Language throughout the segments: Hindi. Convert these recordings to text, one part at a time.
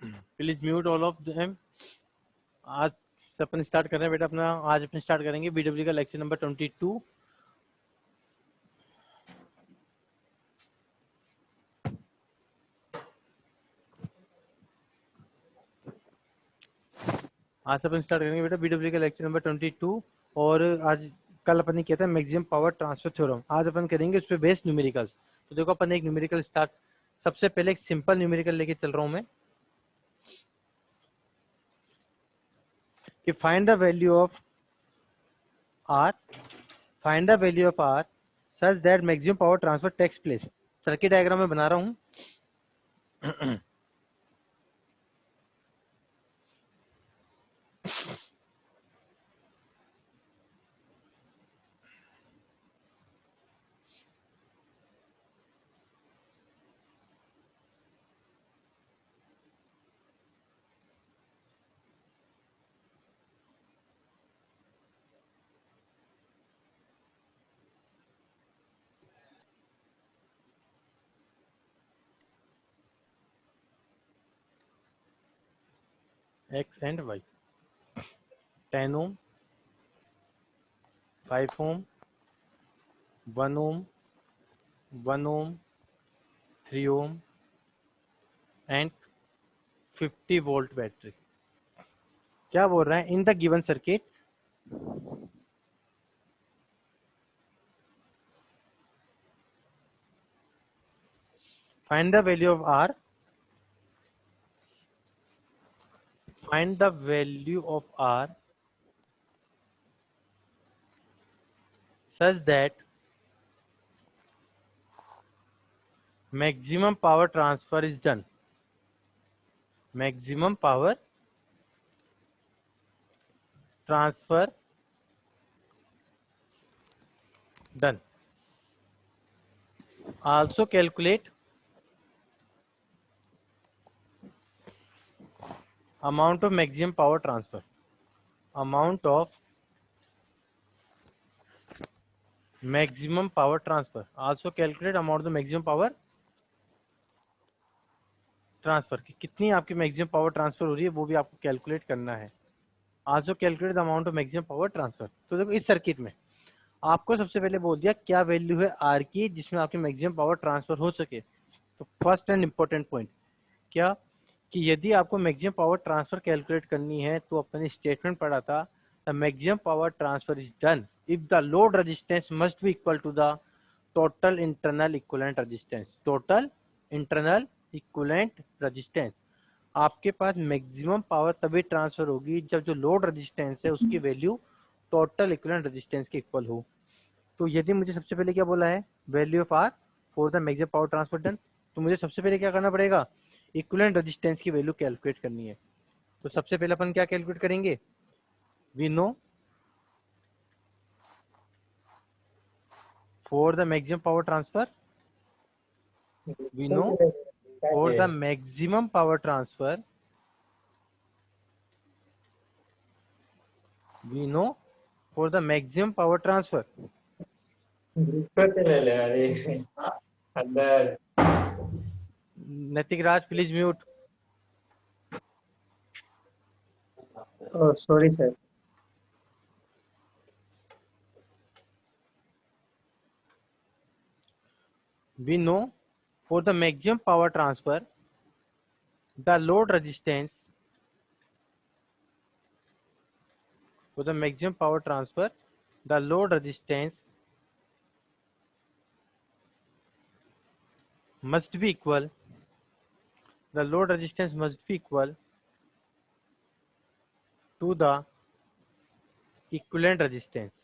Please mute all of them. आज से अपन स्टार्ट कर रहे हैं बेटा अपना। आज अपन स्टार्ट करेंगे बीडब्ल्यू का लेक्चर नंबर 22। आज से अपन स्टार्ट करेंगे बेटा बीडब्ल्यू का लेक्चर नंबर 22। और आज कल अपन ने किया था मैक्सिमम पावर ट्रांसफर थ्योरम। आज अपन करेंगे उस पर बेस्ड न्यूमेरिकल्स। तो देखो अपन एक न्यूमेरिकल स्टार्ट, सबसे पहले एक सिंपल न्यूमेरिकल लेके चल रहा हूं मैं कि find the value of R, find the value of R such that maximum power transfer takes place. Circuit diagram में बना रहा हूं। X and Y, 10 ohm, 5 ohm, 1 ohm, 1 ohm, 3 ohm and 50 volt battery. क्या बोल रहा है? In the given circuit find the value of R, find the value of R such that maximum power transfer is done. Maximum power transfer done. Also calculate amount of maximum power transfer. Amount of maximum power transfer. Also calculate amount of the maximum power transfer की कितनी आपकी मैक्सिमम पावर ट्रांसफर हो रही है वो भी आपको कैलकुलेट करना है। Also calculate the amount of maximum power transfer. तो देखो इस सर्किट में आपको सबसे पहले बोल दिया क्या वैल्यू है आर की जिसमें आपकी मैक्सिमम पावर ट्रांसफर हो सके। तो फर्स्ट एंड इंपॉर्टेंट पॉइंट क्या कि यदि आपको मैक्सिमम पावर ट्रांसफर कैलकुलेट करनी है तो अपने स्टेटमेंट पढ़ा था the maximum power transfer is done if the load resistance must be equal to the total internal equivalent resistance. Total internal equivalent resistance. आपके पास मैक्सिमम पावर तभी ट्रांसफर होगी जब जो लोड रेजिस्टेंस है उसकी वैल्यू टोटल इक्विवेलेंट रेजिस्टेंस के इक्वल हो। तो यदि मुझे सबसे पहले क्या बोला है value of R for the maximum power transfer done, तो मुझे सबसे पहले क्या करना पड़ेगा इक्विवेलेंट रेजिस्टेंस की वैल्यू कैलकुलेट करनी है। तो सबसे पहले अपन क्या कैलकुलेट करेंगे, we know for the maximum power transfer, we know for the maximum power transfer, we know for the maximum power transfer. अंदर Naitik Raj please mute. Sorry sir. We know for the maximum power transfer, the load resistance, for the maximum power transfer, the load resistance must be equal, the load resistance must be equal to the equivalent resistance.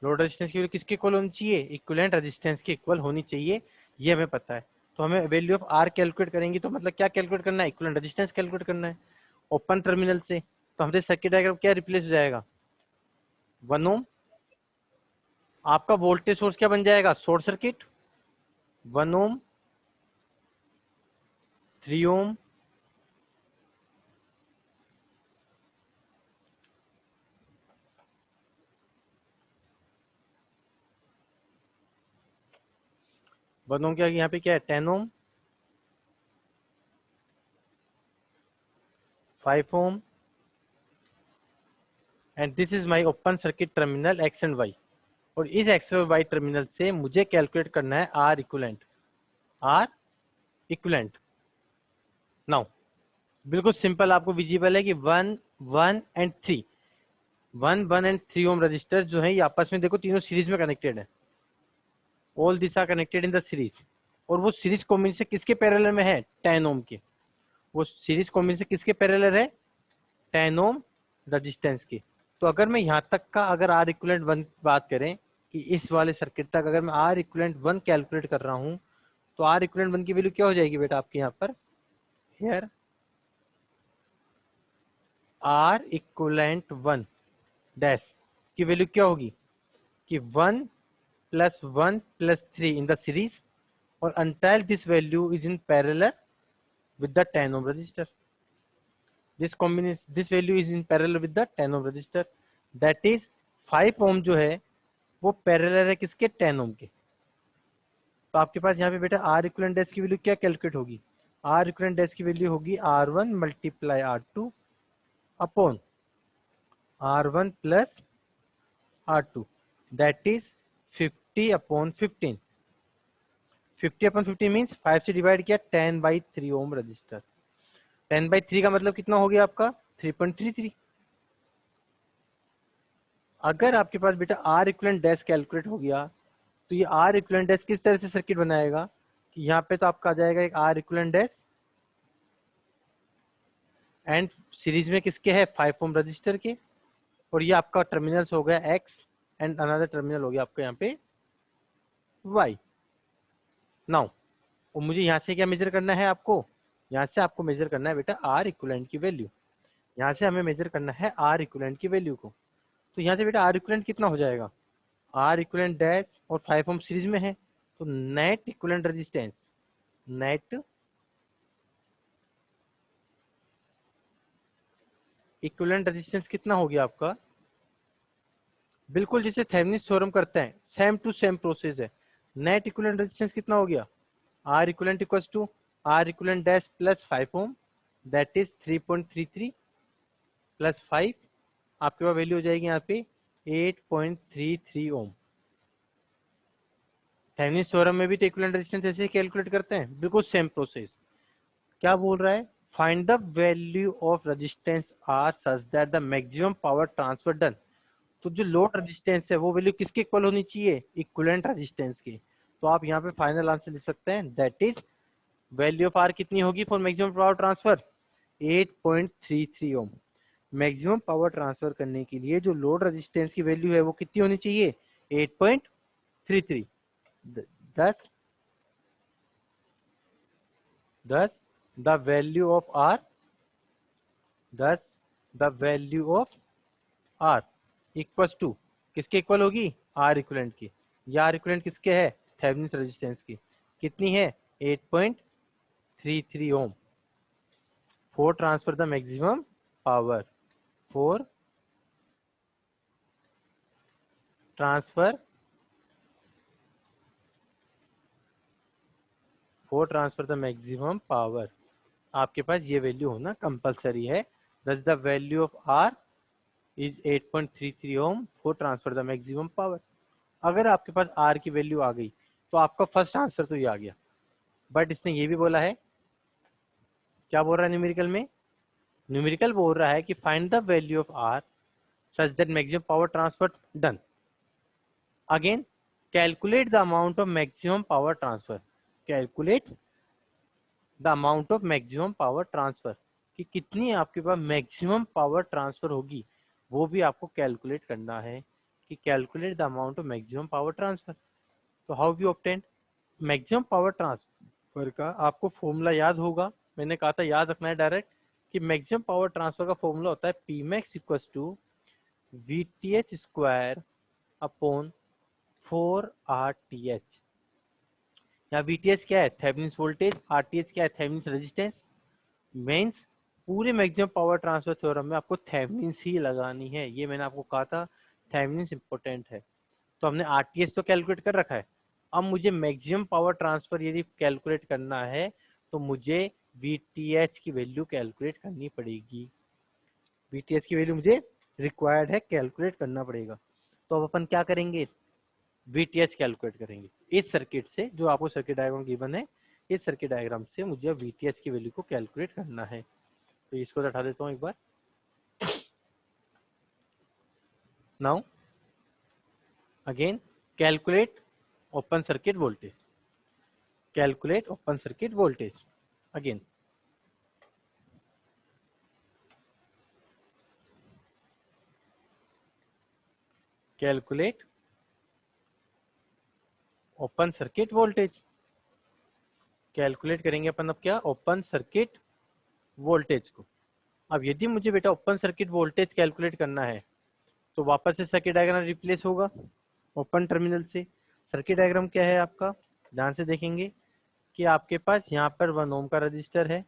Load resistance की वैल्यू किसके इक्वल होनी चाहिए, इक्विवेलेंट रेजिस्टेंस के इक्वल होनी चाहिए, ये हमें पता है। तो हमें वैल्यू ऑफ आर कैलकुलेट करेंगे तो मतलब क्या कैलकुलेट करना है, इक्विवेलेंट रेजिस्टेंस कैलकुलेट करना है ओपन टर्मिनल से। तो हमारे सर्किट डायग्राम क्या रिप्लेस हो जाएगा, 1 ओम, आपका वोल्टेज सोर्स क्या बन जाएगा, short circuit, 1 ohm, 3 ohm, one ohm क्या यहाँ पे क्या है 10 ohm, 5 ohm and this is my open circuit terminal X and Y. और इस एक्स और वाई टर्मिनल से मुझे कैलकुलेट करना है R equivalent. R equivalent now बिल्कुल सिंपल आपको विजिबल है कि 1 1 एंड 3, 1 1 एंड 3 ओम रजिस्टर जो है ये आपस में देखो तीनों सीरीज में कनेक्टेड है। All this are connected in the series. और वो सीरीज कॉम्बिनेशन किसके पैरेलल में है? 10 ओम के। वो सीरीज कॉम्बिनेशन किसके पैरेलल है? 10 ओम रजिस्टेंस की। तो अगर मैं यहाँ तक का अगर आर इक्विवेलेंट 1 बात करें कि इस वाले सर्किट तक अगर मैं आर इक्विवेलेंट 1 कैलकुलेट कर रहा हूँ तो आर इक्विवेलेंट 1 की वैल्यू क्या हो जाएगी बेटा आपके यहाँ पर? हियर आर इक्विवेलेंट 1 डैश की वैल्यू क्या होगी कि 1 + 1 + 3 इन द सीरीज और until this value is in parallel with the 10 ohm resistor. This value is in parallel with the 10 ohm resistor. That is 5 ohm जो है वो पैरेलल है किसके? 10 ohm के। तो आपके पास यहाँ पे बेटा आर इक्विवेलेंट डैश की वैल्यू क्या कैलकुलेट होगी? आर इक्विवेलेंट डैश की वैल्यू होगी R1 × R2 upon R1 + R2 that is 50/15। 50/15 means 5 से डिवाइड किया 10/3 ओम रजिस्टर। 10/3 का मतलब कितना हो गया आपका? 3.33। अगर आपके पास बेटा आर इक्विवेलेंट डैश कैलकुलेट हो गया तो ये आर इक्विवेलेंट डैश किस तरह से सर्किट बनाएगा कि यहाँ पे तो आपका आ जाएगा एक R equivalent dash and series में किसके है? 5 ओम रजिस्टर के। और ये आपका टर्मिनल्स हो गया एक्स एंड अनदर टर्मिनल हो गया आपका यहाँ पे वाई। नाउ और मुझे यहाँ से क्या मेजर करना है आपको? यहाँ से आपको मेजर करना है बेटा आर इक्विवेलेंट की वैल्यू। यहाँ से हमें मेजर करना है आर इक्विवेलेंट की वैल्यू को। तो यहाँ से बेटा आर इक्विवेलेंट कितना हो जाएगा? आर इक्विवेलेंट डैश और 5 ओम सीरीज में है तो net equivalent resistance, net equivalent resistance कितना हो गया आपका? बिल्कुल जैसे थेवेनिन थ्योरम करते हैं सेम टू सेम प्रोसेस है। नेट इक्विवेलेंट रेजिस्टेंस कितना हो गया? R equivalent equals to R equivalent dash plus 5 ohm that is 3.33 plus 5 आपके पास वैल्यू हो जाएगी यहाँ पे 8.33 ओम। थेवेनिन थ्योरम में भी तो इक्विवेलेंट रेजिस्टेंस ऐसे ही कैलकुलेट करते हैं, बिल्कुल सेम प्रोसेस। क्या बोल रहा है? Find the value of resistance R such that the maximum power transfer done. तो जो लोड रेजिस्टेंस है वो वैल्यू किसके इक्वल होनी चाहिए? इक्विवेलेंट रेजिस्टेंस की। तो आप यहाँ पे फाइनल आंसर लिख सकते हैं that is value of R कितनी होगी for maximum power transfer? 8.33 ohm. Maximum power transfer करने के लिए जो लोड रेजिस्टेंस की वैल्यू है वो कितनी होनी चाहिए? 8.33। thus the value of r thus the value of r equals to किसके इक्वल होगी? आर इक्विवेलेंट की। या आर इक्विवेलेंट किसके है? थेवेनिन रेजिस्टेंस की। कितनी है? 8.33 ohm. For transfer the maximum power, for transfer the maximum power आपके पास ये वैल्यू होना कंपलसरी है। Thus the value of R is 8.33 ohm for transfer the maximum power. अगर आपके पास आर की वैल्यू आ गई तो आपका फर्स्ट आंसर तो ये आ गया। बट इसने ये भी बोला है, क्या बोल रहा है न्यूमेरिकल में? न्यूमेरिकल बोल रहा है कि find the value of R such that maximum power transfer done. Again calculate the amount of maximum power transfer. Calculate the amount of maximum power transfer कि कितनी आपके पास मैक्सिमम पावर ट्रांसफर होगी वो भी आपको कैलकुलेट करना है कि calculate the amount of maximum power transfer. तो how we obtain maximum power transfer का आपको फॉर्मूला याद होगा, मैंने कहा था याद रखना है डायरेक्ट कि मैक्सिमम पावर ट्रांसफर का फॉर्मूला होता है P max equal to VTH² upon 4RTH। यहाँ VTH क्या है? Thevenin voltage. RTH क्या है? Thevenin resistance. मीन्स पूरे मैक्सिमम पावर ट्रांसफर थ्योरम में आपको थेवेनिन ही लगानी है। ये मैंने आपको कहा था थेवेनिन इंपॉर्टेंट है। तो हमने RTH तो कैलकुलेट कर रखा है। अब मुझे मैक्सिमम पावर ट्रांसफर यदि कैलकुलेट करना है तो मुझे VTH की वैल्यू कैलकुलेट करनी पड़ेगी। VTH की वैल्यू मुझे रिक्वायर्ड है, कैलकुलेट करना पड़ेगा। तो अब अपन क्या करेंगे, VTH कैलकुलेट करेंगे इस सर्किट से, जो आपको सर्किट डायग्राम गिवन है, इस सर्किट डायग्राम से मुझे VTH की वैल्यू को कैलकुलेट करना है। तो इसको हटा देता हूँ एक बार। Now again calculate open circuit voltage, calculate open circuit voltage again. Calculate open circuit voltage, calculate करेंगे अपन अब क्या, ओपन सर्किट वोल्टेज को। अब यदि मुझे बेटा ओपन सर्किट वोल्टेज कैलकुलेट करना है तो वापस से सर्किट डायग्राम रिप्लेस होगा ओपन टर्मिनल से। सर्किट डायग्राम क्या है आपका, ध्यान से देखेंगे कि आपके पास यहाँ पर 1 ओम का रजिस्टर है,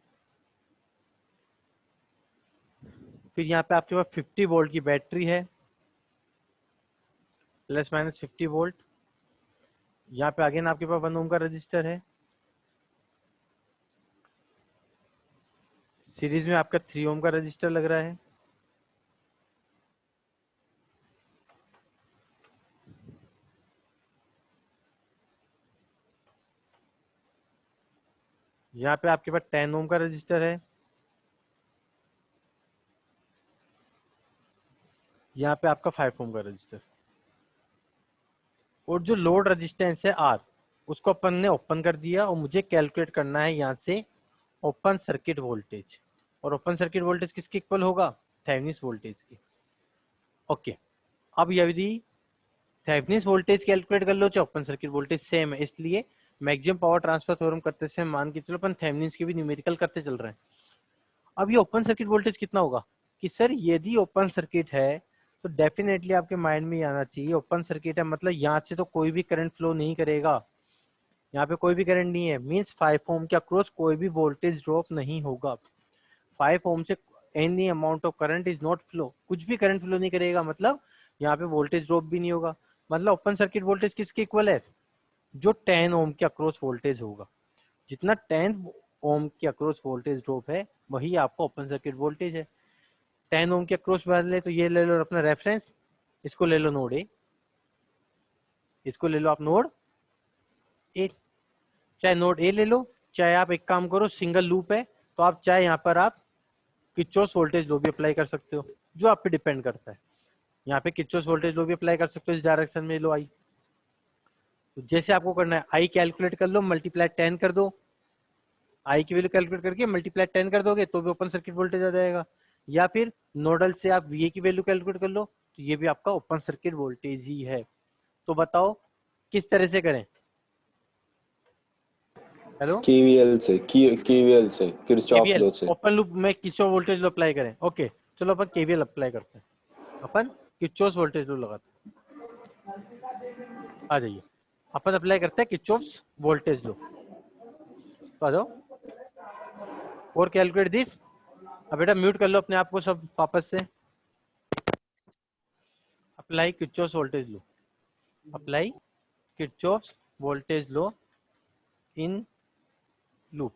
फिर यहाँ पे आपके पास 50 वोल्ट की बैटरी है, प्लस माइनस 50 वोल्ट। यहाँ पे अगेन आपके पास 1 ओम का रजिस्टर है, सीरीज में आपका 3 ओम का रजिस्टर लग रहा है, यहाँ पे आपके पास 10 ओम का रजिस्टर है, यहाँ पे आपका 5 ओम का रजिस्टर, और जो लोड रेजिस्टेंस है R उसको अपन ने ओपन कर दिया, और मुझे कैलकुलेट करना है यहाँ से ओपन सर्किट वोल्टेज। और ओपन सर्किट वोल्टेज किसके इक्वल होगा, थेवेनिन वोल्टेज की। ओके, अब यदि थेवेनिन वोल्टेज कैलकुलेट कर लो चाहे ओपन सर्किट वोल्टेज सेम है, इसलिए मैक्सिमम पावर ट्रांसफर थ्योरम करते से मान के चलो अपन थेवेनिन की भी न्यूमेरिकल करते चल रहे हैं। अब ये ओपन सर्किट वोल्टेज कितना होगा, कि सर यदि ओपन सर्किट है तो डेफिनेटली आपके माइंड में ये आना चाहिए, ओपन सर्किट है मतलब यहाँ से तो कोई भी करंट फ्लो नहीं करेगा, यहाँ पे कोई भी करंट नहीं है, मीन्स 5 ओम के अक्रॉस कोई भी वोल्टेज ड्रॉप नहीं होगा। 5 ओम से any amount of current is not flow, कुछ भी करंट फ्लो नहीं करेगा, मतलब यहाँ पे वोल्टेज ड्रॉप भी नहीं होगा। मतलब ओपन सर्किट वोल्टेज किसके इक्वल है, जो 10 ओम के अक्रॉस वोल्टेज होगा, जितना 10 ओम के अक्रॉस वोल्टेज ड्रॉप है वही आपका ओपन सर्किट वोल्टेज है। 10 ओम के अक्रॉस बदले तो ये ले लो अपना रेफरेंस, इसको ले लो नोड ए, इसको ले लो आप नोड ए, चाहे नोड ए ले लो, चाहे आप एक काम करो सिंगल लूप है तो आप चाहे यहाँ पर आप किरचॉफ वोल्टेज लॉ भी अप्लाई कर सकते हो, जो आप पे डिपेंड करता है। यहाँ पे किरचॉफ वोल्टेज लॉ भी अप्लाई कर सकते हो इस डायरेक्शन में, लो आई। तो जैसे आपको करना है आई कैलकुलेट कर लो, मल्टीप्लाई 10 कर दो, आई की वैल्यू कैलकुलेट करके मल्टीप्लाई 10 कर दोगे तो भी ओपन सर्किट वोल्टेज आ जाएगा, या फिर नोडल से आप वी की वैल्यू कैलकुलेट कर लो तो ये भी आपका ओपन सर्किट वोल्टेज ही है। तो बताओ किस तरह से करें, हेलो केवीएल से किरचॉफ केवीएल लॉ से। ओपन लूप में किरचॉफ वोल्टेज लो अप्लाई करें। ओके चलो अपन केवीएल अप्लाई करते हैं, अपन किरचॉफ वोल्टेज लो लगाते हैं, आ जाइए अपन अप्लाई करते हैं किरचॉफ वोल्टेज लो, तो आ जाओ और कैलकुलेट दिस। अब बेटा म्यूट कर लो अपने आप को सब वापस से, apply Kirchhoff voltage low, apply Kirchhoff voltage low in loop.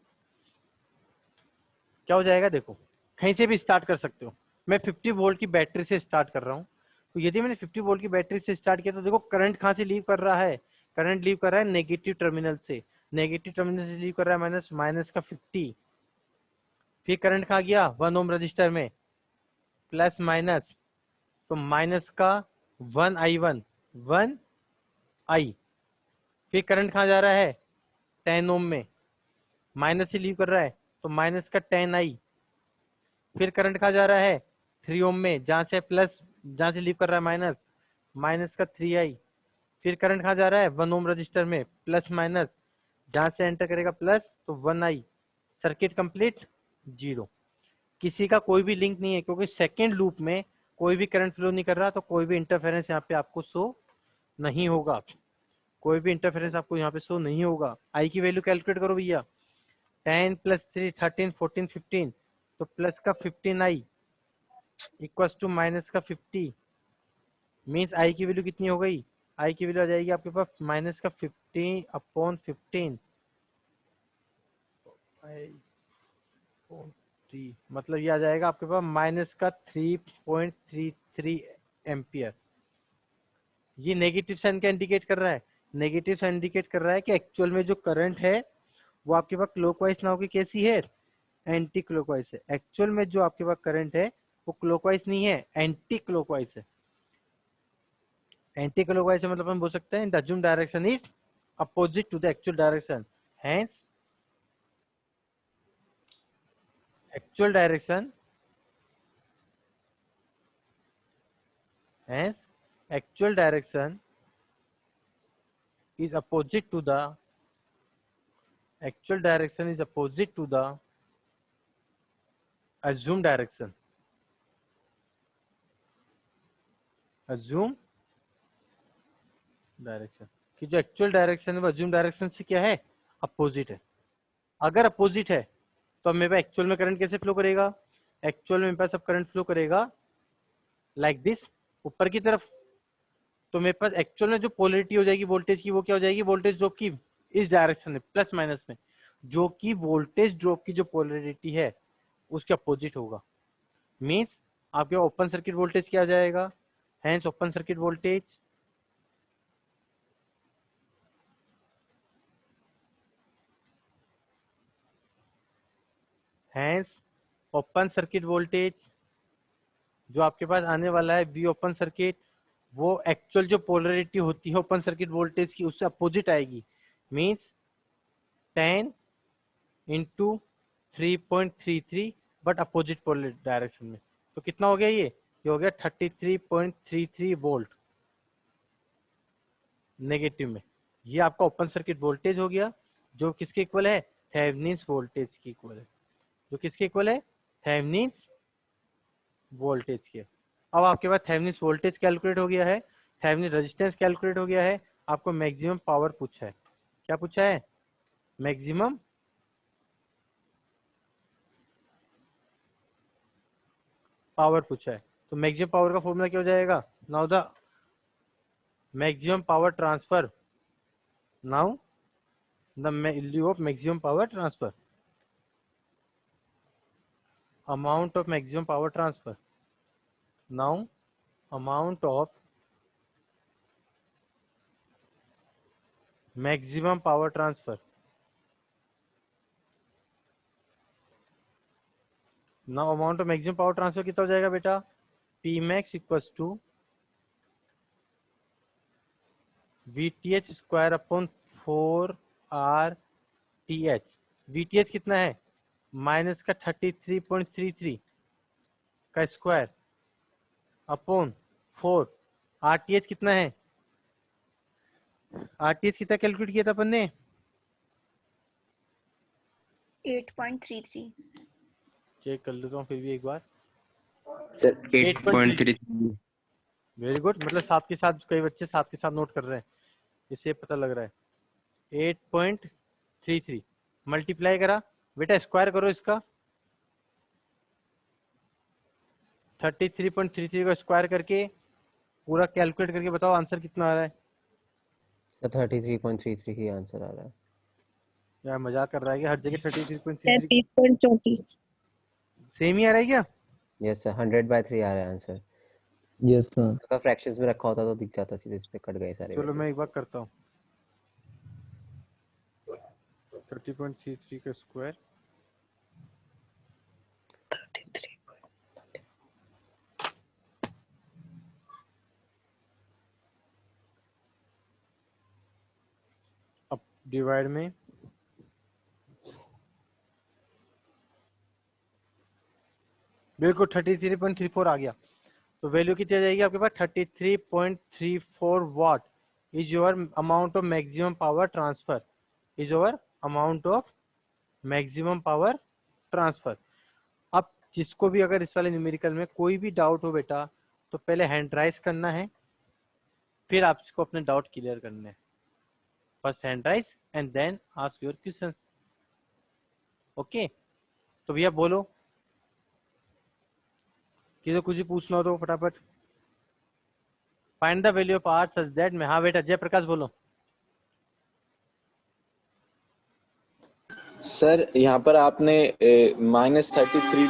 क्या हो जाएगा देखो, कहीं से भी स्टार्ट कर सकते हो, मैं 50 वोल्ट की बैटरी से स्टार्ट कर रहा हूँ, तो यदि मैंने 50 वोल्ट की बैटरी से स्टार्ट किया तो देखो करंट कहाँ से लीव कर रहा है, करंट लीव कर रहा है नेगेटिव टर्मिनल से, नेगेटिव टर्मिनल से लीव कर रहा है माइनस, माइनस का 50, फिर करंट कहाँ गया 1 ओम रजिस्टर में, प्लस माइनस, तो माइनस का 1i1 1i, फिर करंट कहाँ जा रहा है 10 ओम में, माइनस से लीव कर रहा है तो माइनस का 10i, फिर करंट कहाँ जा रहा है 3 ओम में, जहां से प्लस, जहां से लीव कर रहा है माइनस, माइनस का 3i, फिर करंट कहाँ जा रहा है 1 ओम रजिस्टर में, प्लस माइनस, जहां से एंटर करेगा प्लस तो 1i, सर्किट कंप्लीट, जीरो। किसी का कोई भी लिंक नहीं है क्योंकि सेकेंड लूप में कोई भी करंट फ्लो नहीं कर रहा, तो कोई भी इंटरफेरेंस यहाँ पे आपको शो नहीं होगा, कोई भी इंटरफेरेंस आपको यहाँ पे शो नहीं होगा। आई की वैल्यू कैलकुलेट करो भैया, 10 प्लस 3 13 14 15, तो प्लस का 15i इक्वल्स टू माइनस का 50, मीन्स आई की वैल्यू कितनी हो गई, आई की वैल्यू आ जाएगी आपके पास माइनस का 50 अपॉन 15, 3 मतलब ये आ जाएगा आपके पास माइनस का 3.33 एम्पियर। ये नेगेटिव साइन क्या इंडिकेट कर रहा है? नेगेटिव साइन इंडिकेट कर रहा है कि एक्चुअल में जो करंट है वो आपके पास क्लॉकवाइज ना होकर कैसी है, एंटी क्लॉकवाइज है। एक्चुअल में जो आपके पास करंट है वो क्लॉकवाइज नहीं है, एंटी क्लॉकवाइज है। एंटी क्लॉकवाइज है मतलब हम बोल सकते हैं the assumed direction is opposite to the actual direction, hence actual direction hence actual direction is opposite to the actual direction is opposite to the assumed direction, assumed direction कि जो एक्चुअल डायरेक्शन है वो assumed डायरेक्शन से क्या है, अपोजिट है। अगर अपोजिट है तो मेरे पास एक्चुअल में करंट कैसे फ्लो करेगा? एक्चुअल में मेरे पास अब करंट फ्लो करेगा लाइक दिस, ऊपर की तरफ। तो मेरे पास एक्चुअल में जो पोलरिटी हो जाएगी वोल्टेज की वो क्या हो जाएगी? वोल्टेज ड्रॉप की इस डायरेक्शन में प्लस माइनस में, जो कि वोल्टेज ड्रॉप की जो पोलरिटी है उसके अपोजिट होगा। मींस आपके ओपन सर्किट वोल्टेज क्या आ जाएगा? Hence open circuit voltage hence open circuit voltage जो आपके पास आने वाला है वी ओपन सर्किट, वो एक्चुअल जो पोलरिटी होती है ओपन सर्किट वोल्टेज की उससे अपोजिट आएगी। Means 10 into 3.33 but opposite polar direction में। तो कितना हो गया ये हो गया 33.33 वोल्ट नेगेटिव में। ये आपका ओपन सर्किट वोल्टेज हो गया जो किसके इक्वल है? थेवेनिन्स वोल्टेज की इक्वल है। जो किसके इक्वल है? थेवेनिन्स वोल्टेज के। अब आपके पास थेवेनिन्स वोल्टेज कैलकुलेट हो गया है, थेवेनिन रेजिस्टेंस कैलकुलेट हो गया है, आपको मैक्सिमम पावर पूछा है। क्या पूछा है? मैक्सिमम पावर पूछा है। तो मैक्सिमम पावर का फॉर्मूला क्या हो जाएगा? Now the maximum power transfer, now the value of maximum power transfer, amount of maximum power transfer, now amount of maximum power transfer, now amount of maximum power transfer कितना हो जाएगा बेटा? P max equals to VTH square upon 4RTH। VTH कितना है? माइनस का 33.33 का स्क्वायर अपॉन 4। RTH कितना है? RTH कितना कैलकुलेट किया था अपन ने? 8.33। चेक कर लेता हूँ फिर भी एक बार। सर 8.3। वेरी गुड, मतलब साथ के साथ कई बच्चे साथ के साथ नोट कर रहे हैं, इससे पता लग रहा है। 8.33 मल्टीप्लाई करा बेटा, स्क्वायर करो इसका, 33.33 का स्क्वायर करके पूरा कैलकुलेट करके बताओ आंसर कितना आ रहा है। सर 33.33 ही आंसर आ रहा है। यार मजाक कर रहा है कि हर जगह 33.33 33.34। सेम ही आ रहा है क्या? यस सर 100/3 आ रहा है आंसर। Yes sir. अगर फ्रैक्शंस में रखा होता तो दिख जाता, सीधे इस पे कट गए सारे। चलो मैं एक बार करता हूँ, 30.33 का स्क्वायर अब डिवाइड में बिल्कुल 33.34 आ गया। तो वैल्यू कितनी आ जाएगी आपके पास? 33.34 what is your amount of maximum power transfer, is your amount of maximum power transfer. अब जिसको भी अगर इस वाले न्यूमेरिकल में कोई भी डाउट हो बेटा, तो पहले हैंड राइज करना है, फिर आपको अपने डाउट क्लियर करने हैं। First hand raise and then ask your questions. Okay, तो भैया बोलो, किसी कुछ भी पूछना हो तो फटाफट। Find the value of R such that में, हाँ बेटा जय प्रकाश बोलो। सर यहाँ पर आपने -33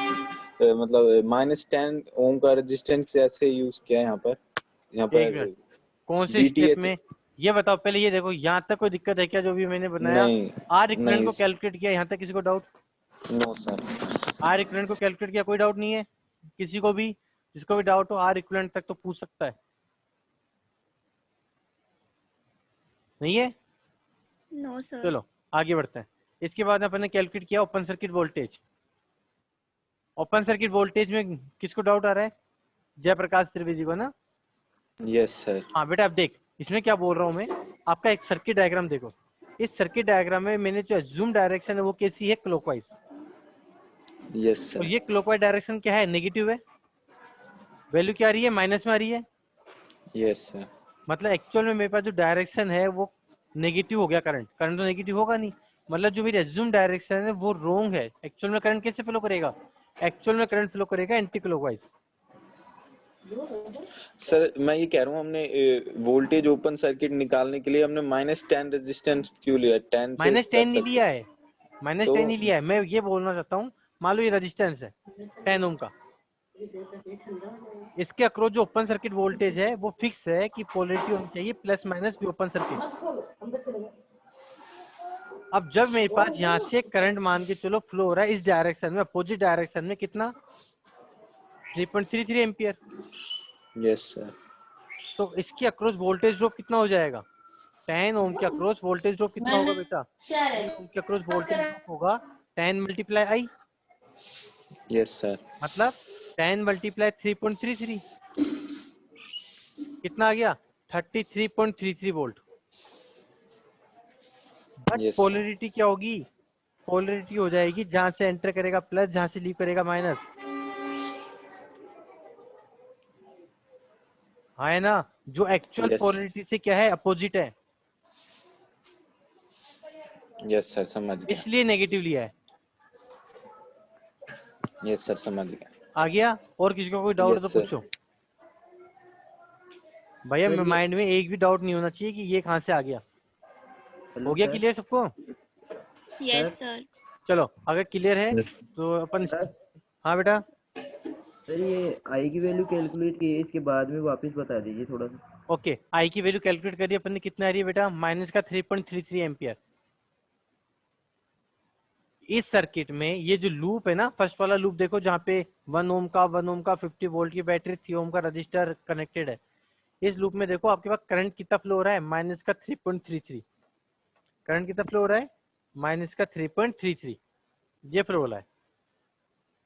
मतलब -10 ओम का रेजिस्टेंस ऐसे यूज किया है यहाँ एक पर मिनट, कौन से स्टेप VTH में? ये बताओ पहले, ये देखो यहाँ तक कोई दिक्कत है क्या जो भी मैंने बनाया? नहीं आर इक्विवेलेंट नहीं को कैलकुलेट किया, यहाँ तक किसी को doubt? No sir. R equivalent को कैलकुलेट किया, कोई डाउट नहीं है किसी को भी? जिसको भी डाउट हो आर इक्विवेलेंट तक तो पूछ सकता है, नहीं है? No sir. चलो आगे बढ़ते हैं। इसके बाद अपन ने कैलकुलेट किया open circuit voltage. Open circuit voltage में किसको डाउट आ रहा है? जयप्रकाश त्रिवेदी को ना? Yes sir. हाँ बेटा, अब देख इसमें क्या बोल रहा हूँ मैं। आपका एक सर्किट डायग्राम देखो, इस सर्किट डायग्राम में मैंने जो एज्यूम डायरेक्शन है वो कैसी है? क्लॉकवाइज। यस और सर। ये क्लॉकवाइज डायरेक्शन क्या है? नेगेटिव है। वैल्यू क्या आ रही है? माइनस में आ रही है। Yes sir. मतलब एक्चुअल में मेरे पास जो डायरेक्शन है वो नेगेटिव हो गया। करंट करंट तो नेगेटिव होगा नहीं, मतलब जो मेरी एज्यूम डायरेक्शन है वो रॉन्ग है। एक्चुअल में करंट कैसे फ्लो करेगा? एक्चुअल में करंट फ्लो करेगा एंटी क्लॉकवाइज। सर मैं ये कह रहा हूँ, हमने वोल्टेज ओपन सर्किट निकालने के लिए हमने -10 रेजिस्टेंस क्यों लिया? 10 से -10 कर नहीं सकते लिया है, -10 तो। नहीं लिया है। मैं ये बोलना चाहता हूँ, मान लो ये रेजिस्टेंस है 10 ओम का, इसके अक्रॉस जो ओपन सर्किट वोल्टेज है वो फिक्स है कि पोलरिटी होनी चाहिए प्लस माइनस भी ओपन सर्किट। अब जब मेरे पास यहाँ से करंट मान के चलो फ्लो हो रहा है इस डायरेक्शन में, अपोजिट डायरेक्शन में, कितना? 3.33 एम्पियर। Yes sir. तो इसके अक्रॉस वोल्टेज ड्रॉप कितना हो जाएगा? 10 ओम के अक्रॉस वोल्टेज ड्रॉप कितना होगा बेटा? 10 ओम के अक्रॉस वोल्टेज ड्रॉप होगा 10 मल्टीप्लाई आई, यस सर। मतलब 10 मल्टीप्लाई 3.33 कितना आ गया? 33.33 volt. But yes sir. Polarity क्या होगी? पोलरिटी हो जाएगी जहां से एंटर करेगा प्लस, जहां से लीव करेगा माइनस। हाँ है ना? जो एक्चुअल यस। पोलरिटी से क्या है? अपोजिट है, यस सर समझ गया। इसलिए नेगेटिव लिया है। यस सर समझ गया। आ गया? और किसी को कोई डाउट तो यस सर। पूछो भैया। सर ये माइंड में एक भी डाउट नहीं होना चाहिए कि ये कहाँ से आ गया। हेलो हो गया सर। क्लियर सबको? Yes sir sir. चलो अगर क्लियर है तो अपन। सर हाँ बेटा। सर ये आई की वैल्यू कैलकुलेट की है, इसके बाद में वापस बता दीजिए थोड़ा सा। ओके, आई की वैल्यू कैलकुलेट करिए अपन ने, कितना आ रही है बेटा? माइनस का 3.33 एम्पियर। इस सर्किट में ये जो लूप है ना, फर्स्ट वाला लूप देखो जहाँ पे 1 ओम का 50 वोल्ट की बैटरी, 3 ओम का रजिस्टर कनेक्टेड है। इस लूप में देखो आपके पास करंट कितना फ्लो हो रहा है? माइनस का 3.33। करंट कितना फ्लो हो रहा है? माइनस का 3.33 ये फ्लो हो रहा है।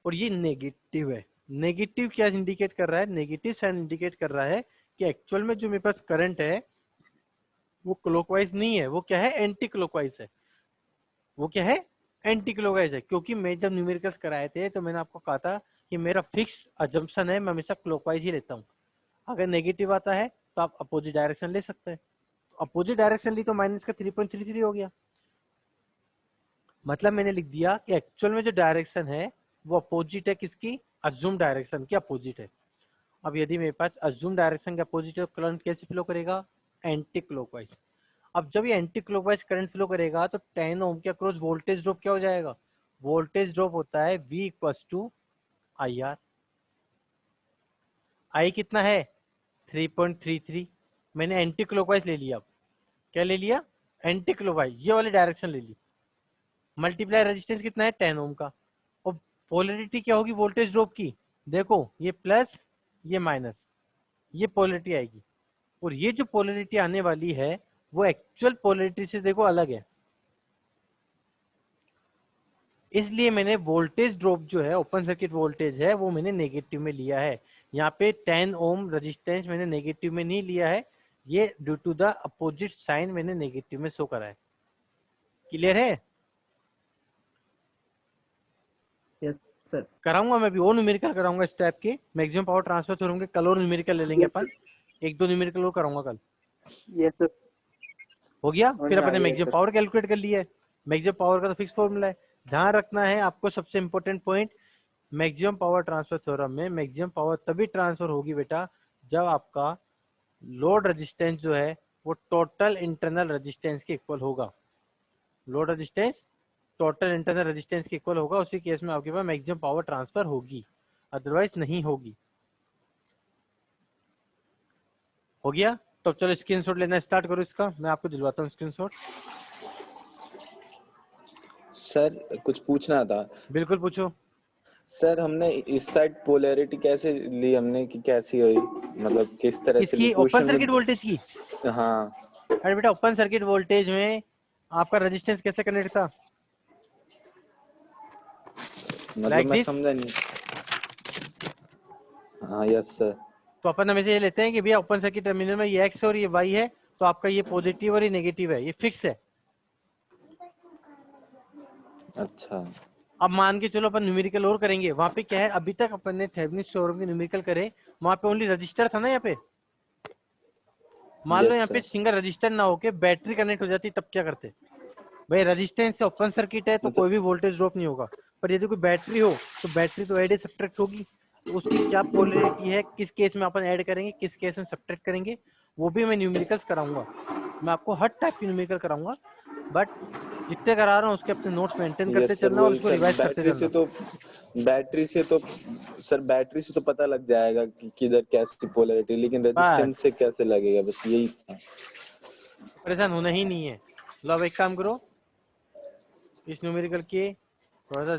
और ये नेगेटिव है। नेगेटिव क्या इंडिकेट कर रहा है? नेगेटिव साइन इंडिकेट कर रहा है कि एक्चुअल में जो मेरे पास करंट है वो क्लॉकवाइज नहीं है, वो क्या है? एंटी क्लॉकवाइज है। वो क्या है? एंटी क्लॉकवाइज है। क्योंकि मैं जब न्यूमेरिकल्स कराए थे तो मैंने आपको कहा था कि मेरा फिक्स अजम्पशन है, मैं हमेशा क्लॉकवाइज ही लेता हूँ। अगर नेगेटिव आता है तो आप अपोजिट डायरेक्शन ले सकते हैं। अपोजिट डायरेक्शन ली तो माइनस का 3.33 हो गया। मतलब मैंने लिख दिया कि एक्चुअल में जो डायरेक्शन है वो अपोजिट है किसकी? अज्यूम डायरेक्शन की अपोजिट है। अब यदि मेरे पास अज्यूम डायरेक्शन के अपोजिट है, करंट कैसे फ्लो करेगा? Anti clockwise. अब जब ये एंटी क्लॉकवाइज करंट फ्लो करेगा तो 10 ओम के अक्रॉस वोल्टेज ड्रॉप क्या हो जाएगा? वोल्टेज ड्रॉप होता है V equals to I R. I कितना है? 3.33। मैंने एंटी क्लॉकवाइज ले लिया। अब क्या ले लिया? एंटी क्लॉकवाइज, ये वाली डायरेक्शन ले ली। मल्टीप्लाई रेजिस्टेंस कितना है? 10 ओम का। और पोलरिटी क्या होगी वोल्टेज ड्रॉप की? देखो ये प्लस ये माइनस, ये पोलरिटी आएगी। और ये जो पोलरिटी आने वाली है वो एक्चुअल पोलरिटी से देखो अलग है। इसलिए मैंने वोल्टेज ड्रॉप जो है, ओपन सर्किट वोल्टेज है, वो मैंने नेगेटिव में लिया है। यहाँ पे 10 ओम रेजिस्टेंस मैंने नेगेटिव में नहीं लिया है, ये due to the opposite sign मैंने नेगेटिव में शो करा है। क्लियर है? Yes sir. कराऊंगा मैं भी और न्यूमेरिकल कराऊंगा इस टाइप के, मैक्सिमम पावर ट्रांसफर थ्योरम के कल और न्यूमेरिकल ले लेंगे अपन। एक दो न्यूमेरिकल और कराऊंगा कल। Yes sir. हो गया? समझ फिर में आ अपने गया मैक्सिमम सर। पावर कैलकुलेट कर लिया है। मैक्सिमम पावर का तो फिक्स फॉर्मूला है। ध्यान रखना है आपको सबसे important point, maximum power transfer theorem में मैक्सिमम पावर तभी ट्रांसफर होगी बेटा जब आपका लोड रेजिस्टेंस जो है वो टोटल इंटरनल रेजिस्टेंस के इक्वल होगा। Load resistance total internal resistance के इक्वल होगा, उसी केस में आपके पास मैक्सिमम पावर ट्रांसफर होगी, अदरवाइज नहीं होगी। हो गया? तो चलो स्क्रीनशॉट लेना स्टार्ट करो इसका, मैं आपको दिलवाता हूँ स्क्रीनशॉट। सर कुछ पूछना था। बिल्कुल पूछो। सर हमने इस साइड पोलैरिटी कैसे ली हमने, कि कैसी हुई, मतलब किस तरह से ली इसकी ओपन क्वेश्चन सर्किट वोल्टेज की? में? हाँ अरे बेटा ओपन सर्किट वोल्टेज में आपका रेजिस्टेंस कैसे कनेक्ट था? मतलब Like मैं this? समझा नहीं। हाँ यस सर। तो अपन हमेशा ये लेते हैं कि भैया ओपन सर्किट टर्मिनल में ये एक्स और ये वाई है, तो आपका ये पॉजिटिव और ये नेगेटिव है, ये फिक्स है। अच्छा अब मान के चलो अपन न्यूमेरिकल और करेंगे, वहां पे क्या है, अभी तक अपन ने थेवेनिन थ्योरम के न्यूमेरिकल करे, वहां पे ओनली रजिस्टर था ना। यहाँ पे मान लो यस यहाँ पे सर। सिंगल रजिस्टर ना होके बैटरी कनेक्ट हो जाती, तब क्या करते? भाई रेजिस्टेंस से ओपन सर्किट है तो मतलब कोई भी वोल्टेज ड्रॉप नहीं होगा, पर यदि कोई बैटरी हो तो बैटरी तो ऐड सब्ट्रैक्ट होगी। तो उसकी क्या पोलरिटी है, किस केस में अपन ऐड करेंगे, किस केस में सब्ट्रैक्ट करेंगे, वो भी मैं न्यूमेरिकल्स कराऊंगा। मैं आपको हर टाइप की न्यूमेरिकल कराऊंगा, बट जितने करा रहा हूँ उसके अपने नोट्स मेंटेन करते यस सर चलना और वही उसको सर। रिवाइज करते चलना। बैटरी से तो पता लग जाएगा कि किधर कैसी पोलैरिटी, लेकिन रेजिस्टेंस बस से कैसे लगेगा, बस यही था। परेशान होना ही नहीं है। लो अब एक काम करो, इस न्यूमेरिकल के थोड़ा सा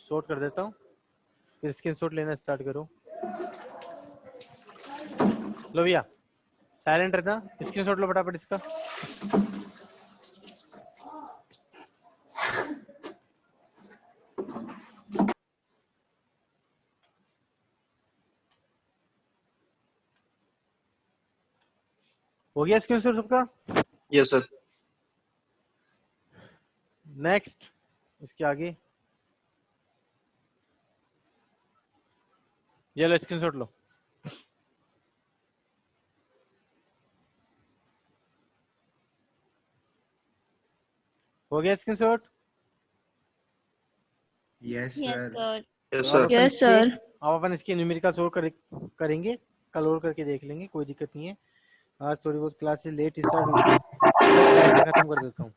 शॉर्ट कर देता हूँ, फिर स्क्रीनशॉट लेना स्टार्ट करो। लो भैया साइलेंट रहना, स्क्रीनशॉट लो फटाफट इसका। हो गया स्क्रीनशॉट सबका? Yes sir. नेक्स्ट इसके आगे ये लो स्क्रीनशॉट लो। हो गया screenshot? Yes yes sir. Sir. Yes तो सर। Yes sir. अब अपन इसके न्यूमेरिकल सोल्व करेंगे, कल और करके देख लेंगे, कोई दिक्कत नहीं है। आज थोड़ी बहुत क्लासेस लेट स्टार्ट हुई थी, खत्म कर देता हूँ।